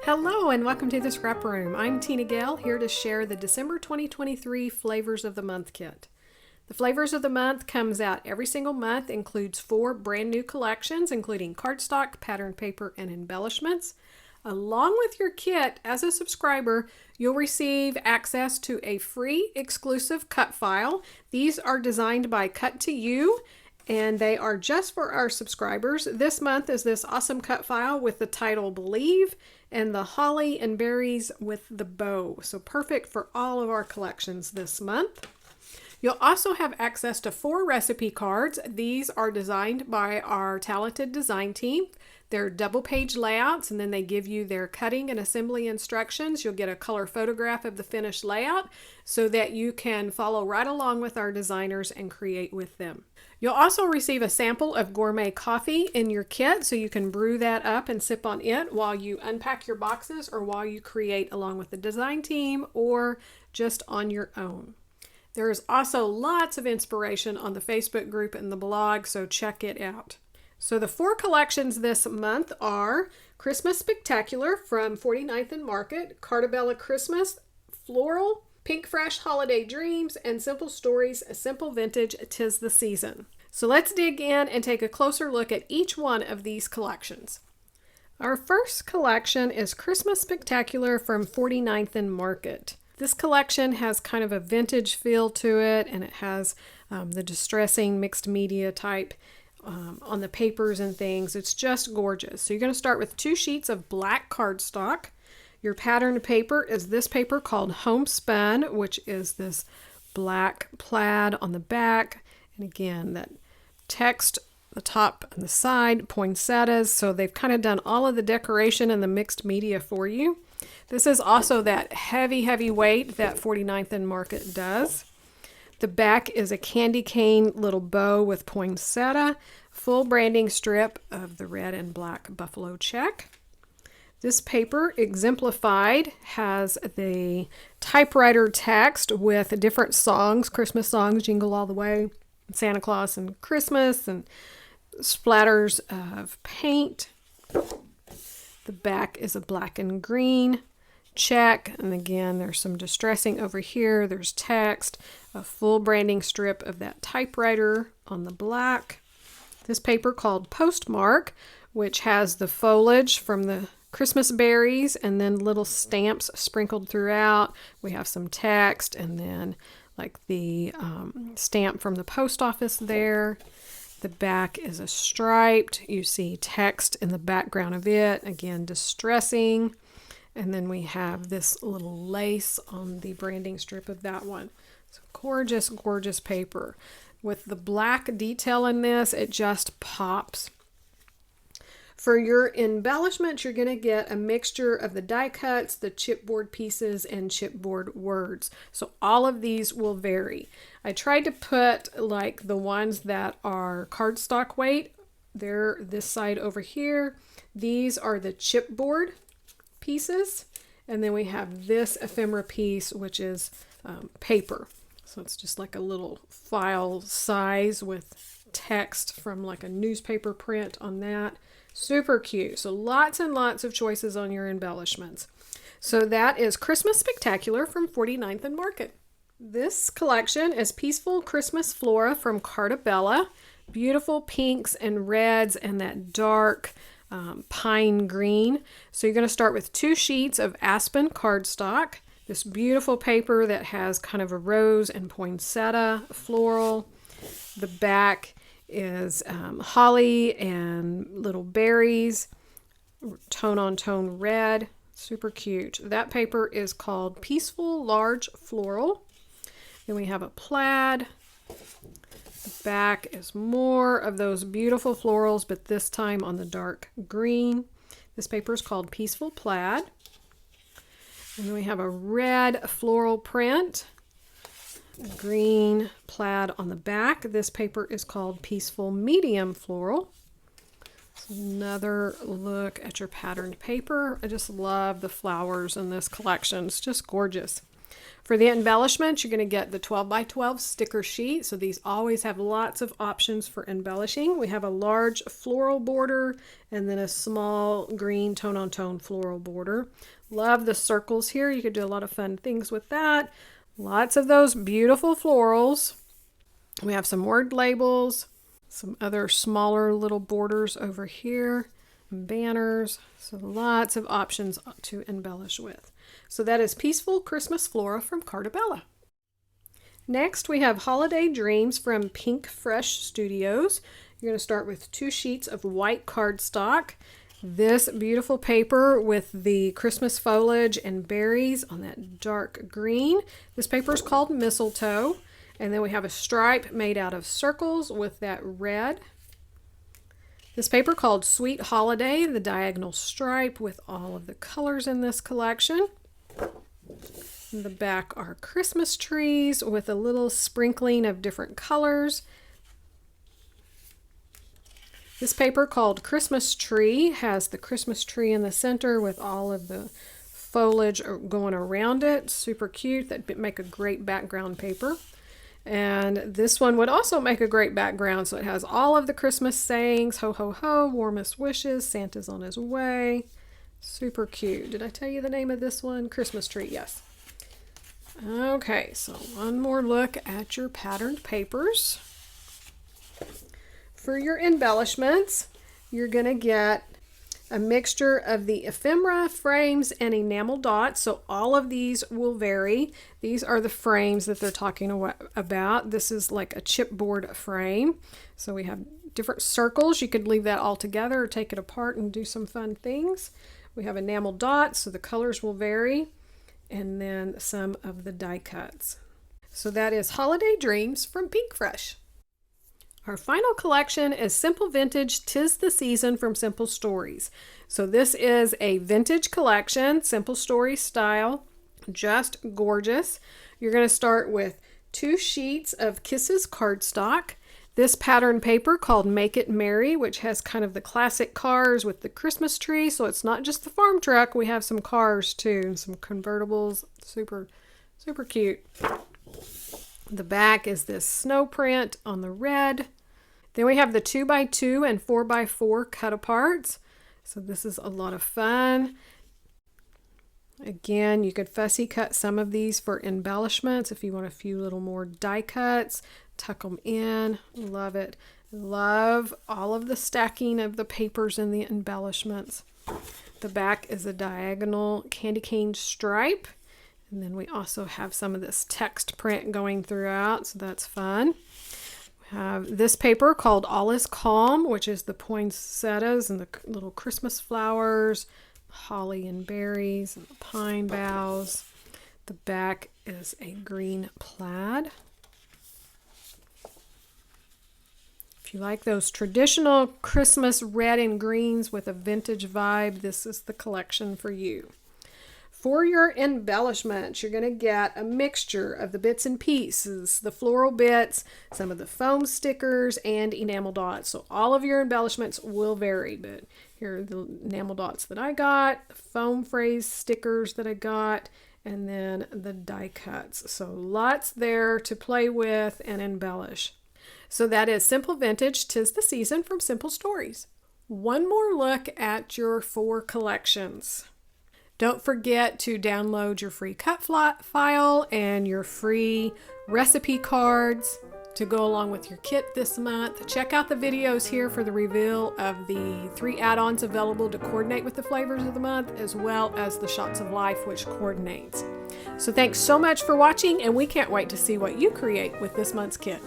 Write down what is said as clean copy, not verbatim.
Hello and welcome to the Scrap Room. I'm Tina Gale, here to share the December 2023 Flavors of the Month kit. The Flavors of the Month comes out every single month, includes 4 brand new collections, including cardstock, pattern paper, and embellishments. Along with your kit, as a subscriber, you'll receive access to a free exclusive cut file. These are designed by Cut to You, and they are just for our subscribers. This month is this awesome cut file with the title Believe and the holly and berries with the bow. So perfect for all of our collections this month. You'll also have access to 4 recipe cards. These are designed by our talented design team. They're double page layouts, and then they give you their cutting and assembly instructions. You'll get a color photograph of the finished layout so that you can follow right along with our designers and create with them. You'll also receive a sample of gourmet coffee in your kit, so you can brew that up and sip on it while you unpack your boxes or while you create along with the design team or just on your own. There is also lots of inspiration on the Facebook group and the blog, so check it out. So the 4 collections this month are Christmas Spectacular from 49th and Market, Cartabella Christmas, Floral, Pink Fresh Holiday Dreams, and Simple Stories, A Simple Vintage, 'Tis the Season. So let's dig in and take a closer look at each one of these collections. Our first collection is Christmas Spectacular from 49th and Market. This collection has kind of a vintage feel to it, and it has the distressing mixed media type on the papers and things. It's just gorgeous. So you're going to start with 2 sheets of black cardstock. Your pattern paper is this paper called Homespun, which is this black plaid on the back. And again, that text, the top and the side, poinsettias. So they've kind of done all of the decoration and the mixed media for you. This is also that heavy weight that 49th and Market does. The back is a candy cane little bow with poinsettia, full branding strip of the red and black buffalo check. This paper, exemplified, has the typewriter text with different songs, Christmas songs, Jingle All the Way, Santa Claus and Christmas, and splatters of paint. The back is a black and green check, and again there's some distressing over here. There's text, a full branding strip of that typewriter on the black. This paper called Postmark, which has the foliage from the Christmas berries and then little stamps sprinkled throughout. We have some text and then like the stamp from the post office there. The back is a striped. You see text in the background of it. Again, distressing. And then we have this little lace on the branding strip of that one. It's gorgeous, gorgeous paper. With the black detail in this, it just pops. For your embellishments, you're going to get a mixture of the die cuts, the chipboard pieces, and chipboard words. So all of these will vary. I tried to put like the ones that are cardstock weight. They're this side over here. These are the chipboard pieces. And then we have this ephemera piece, which is paper. So it's just like a little file size with text from like a newspaper print on that. Super cute. So lots and lots of choices on your embellishments. So that is Christmas Spectacular from 49th and Market. This collection is Peaceful Christmas Flora from Cartabella. Beautiful pinks and reds and that dark pine green. So you're going to start with 2 sheets of aspen cardstock. This beautiful paper that has kind of a rose and poinsettia floral. The back is holly and little berries, tone on tone red, super cute. That paper is called Peaceful Large Floral. Then we have a plaid. The back is more of those beautiful florals, but this time on the dark green. This paper is called Peaceful Plaid. And then we have a red floral print. Green plaid on the back. This paper is called Peaceful Medium Floral. So another look at your patterned paper. I just love the flowers in this collection. It's just gorgeous. For the embellishments, you're going to get the 12 by 12 sticker sheet. So these always have lots of options for embellishing. We have a large floral border and then a small green tone-on-tone floral border. Love the circles here. You could do a lot of fun things with that. Lots of those beautiful florals. We have some word labels, some other smaller little borders over here, banners. So lots of options to embellish with. So that is Peaceful Christmas Flora from Cartabella. Next, we have Holiday Dreams from Pink Fresh Studios. You're going to start with 2 sheets of white cardstock. This beautiful paper with the Christmas foliage and berries on that dark green. This paper is called Mistletoe. And then we have a stripe made out of circles with that red. This paper called Sweet Holiday, the diagonal stripe with all of the colors in this collection. In the back are Christmas trees with a little sprinkling of different colors. This paper called Christmas Tree has the Christmas tree in the center with all of the foliage going around it. Super cute. That'd make a great background paper. And this one would also make a great background. So it has all of the Christmas sayings. Ho, ho, ho, warmest wishes, Santa's on his way. Super cute. Did I tell you the name of this one? Christmas Tree, yes. Okay, so one more look at your patterned papers. For your embellishments, you're going to get a mixture of the ephemera, frames, and enamel dots. So all of these will vary. These are the frames that they're talking about. This is like a chipboard frame. So we have different circles. You could leave that all together or take it apart and do some fun things. We have enamel dots, so the colors will vary. And then some of the die cuts. So that is Holiday Dreams from Pink Fresh. Our final collection is Simple Vintage 'Tis the Season from Simple Stories. So this is a vintage collection, Simple Story style, just gorgeous. You're going to start with 2 sheets of Kisses cardstock. This pattern paper called Make It Merry, which has kind of the classic cars with the Christmas tree. So it's not just the farm truck. We have some cars too, and some convertibles. Super, super cute. The back is this snow print on the red. Then we have the 2x2 and 4x4 cut aparts. So this is a lot of fun. Again, you could fussy cut some of these for embellishments if you want a few little more die cuts. Tuck them in. Love it. Love all of the stacking of the papers and the embellishments. The back is a diagonal candy cane stripe. And then we also have some of this text print going throughout, so that's fun. We have this paper called All Is Calm, which is the poinsettias and the little Christmas flowers, holly and berries, and the pine boughs. The back is a green plaid. If you like those traditional Christmas red and greens with a vintage vibe, this is the collection for you. For your embellishments, you're going to get a mixture of the bits and pieces, the floral bits, some of the foam stickers, and enamel dots. So all of your embellishments will vary, but here are the enamel dots that I got, the foam phrase stickers that I got, and then the die cuts. So lots there to play with and embellish. So that is Simple Vintage 'Tis the Season from Simple Stories. One more look at your 4 collections. Don't forget to download your free cut file and your free recipe cards to go along with your kit this month. Check out the videos here for the reveal of the 3 add-ons available to coordinate with the flavors of the month, as well as the Shots of Life, which coordinates. So thanks so much for watching, and we can't wait to see what you create with this month's kit.